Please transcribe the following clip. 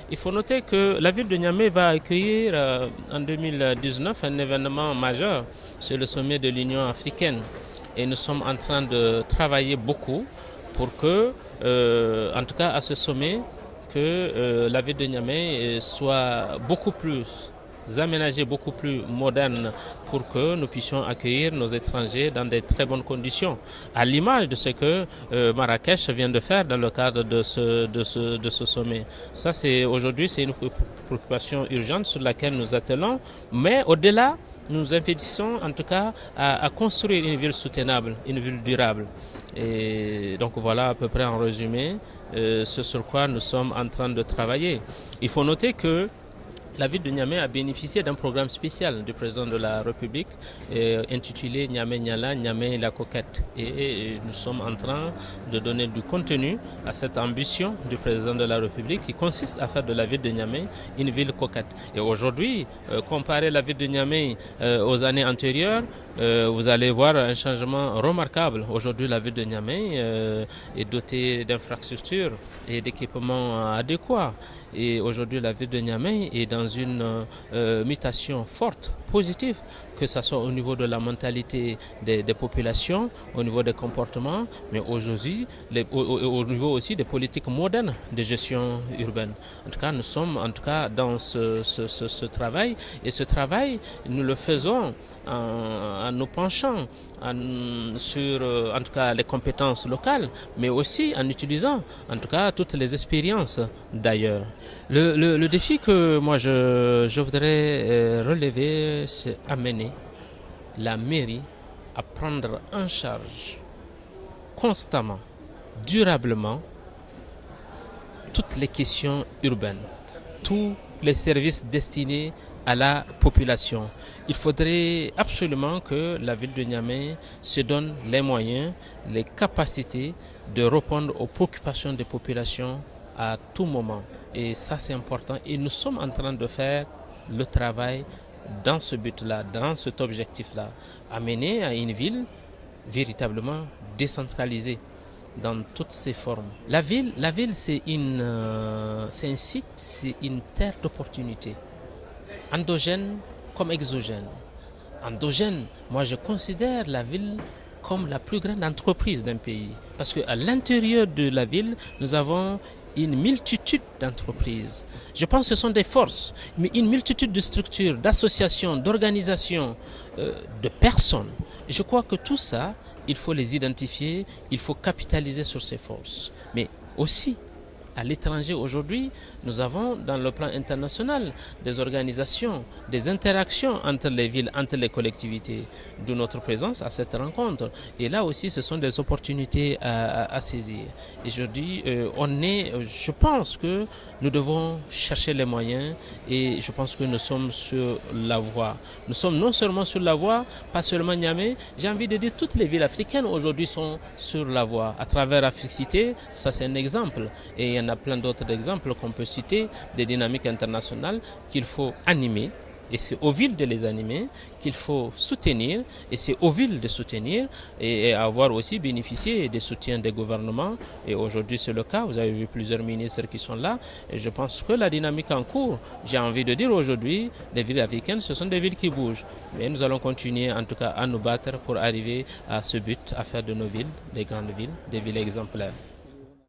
Il faut noter que la ville de Niamey va accueillir en 2019 un événement majeur, c'est le sommet de l'Union africaine. Et nous sommes en train de travailler beaucoup pour que, en tout cas à ce sommet, que la ville de Niamey soit beaucoup plus aménagée, beaucoup plus moderne pour que nous puissions accueillir nos étrangers dans de très bonnes conditions, à l'image de ce que Marrakech vient de faire dans le cadre de ce sommet. Ça, aujourd'hui, c'est une préoccupation urgente sur laquelle nous attelons, mais au-delà, nous investissons en tout cas à construire une ville soutenable, une ville durable. Et donc voilà à peu près en résumé ce sur quoi nous sommes en train de travailler. Il faut noter que la ville de Niamey a bénéficié d'un programme spécial du président de la République intitulé Niamey Niala, Niamey la coquette. Et nous sommes en train de donner du contenu à cette ambition du président de la République qui consiste à faire de la ville de Niamey une ville coquette. Et aujourd'hui, comparer la ville de Niamey aux années antérieures, vous allez voir un changement remarquable. Aujourd'hui, la ville de Niamey est dotée d'infrastructures et d'équipements adéquats. Et aujourd'hui, la ville de Niamey est dans une mutation forte, positive, que ce soit au niveau de la mentalité des populations, au niveau des comportements, mais aujourd'hui, au niveau aussi des politiques modernes de gestion urbaine. En tout cas, nous sommes dans ce travail, et ce travail, nous le faisons en nous penchant sur en tout cas les compétences locales, mais aussi en utilisant en tout cas toutes les expériences d'ailleurs. Le défi que moi je voudrais relever, c'est amener la mairie à prendre en charge constamment, durablement, toutes les questions urbaines, tous les services destinés à la population. Il faudrait absolument que la ville de Niamey se donne les moyens, les capacités de répondre aux préoccupations des populations à tout moment. Et ça, c'est important. Et nous sommes en train de faire le travail dans ce but-là, dans cet objectif-là, amener à une ville véritablement décentralisée dans toutes ses formes. La ville c'est un site, c'est une terre d'opportunité, endogène comme exogène. Endogène, moi je considère la ville comme la plus grande entreprise d'un pays, parce qu'à l'intérieur de la ville, nous avons une multitude d'entreprises. Je pense que ce sont des forces, mais une multitude de structures, d'associations, d'organisations, de personnes. Et je crois que tout ça, il faut les identifier, il faut capitaliser sur ces forces. Mais aussi, à l'étranger aujourd'hui, nous avons dans le plan international des organisations, des interactions entre les villes, entre les collectivités, d'où notre présence à cette rencontre. Et là aussi, ce sont des opportunités à saisir. Et je dis, je pense que nous devons chercher les moyens, et je pense que nous sommes sur la voie. Nous sommes non seulement sur la voie, pas seulement Niamey, j'ai envie de dire toutes les villes africaines aujourd'hui sont sur la voie. À travers Africité, ça c'est un exemple. Et il y en a plein d'autres exemples qu'on peut citer, des dynamiques internationales qu'il faut animer. Et c'est aux villes de les animer qu'il faut soutenir, et c'est aux villes de soutenir et avoir aussi bénéficié des soutiens des gouvernements. Et aujourd'hui c'est le cas, vous avez vu plusieurs ministres qui sont là, et je pense que la dynamique en cours, j'ai envie de dire aujourd'hui, les villes africaines, ce sont des villes qui bougent. Mais nous allons continuer en tout cas à nous battre pour arriver à ce but, à faire de nos villes des grandes villes, des villes exemplaires.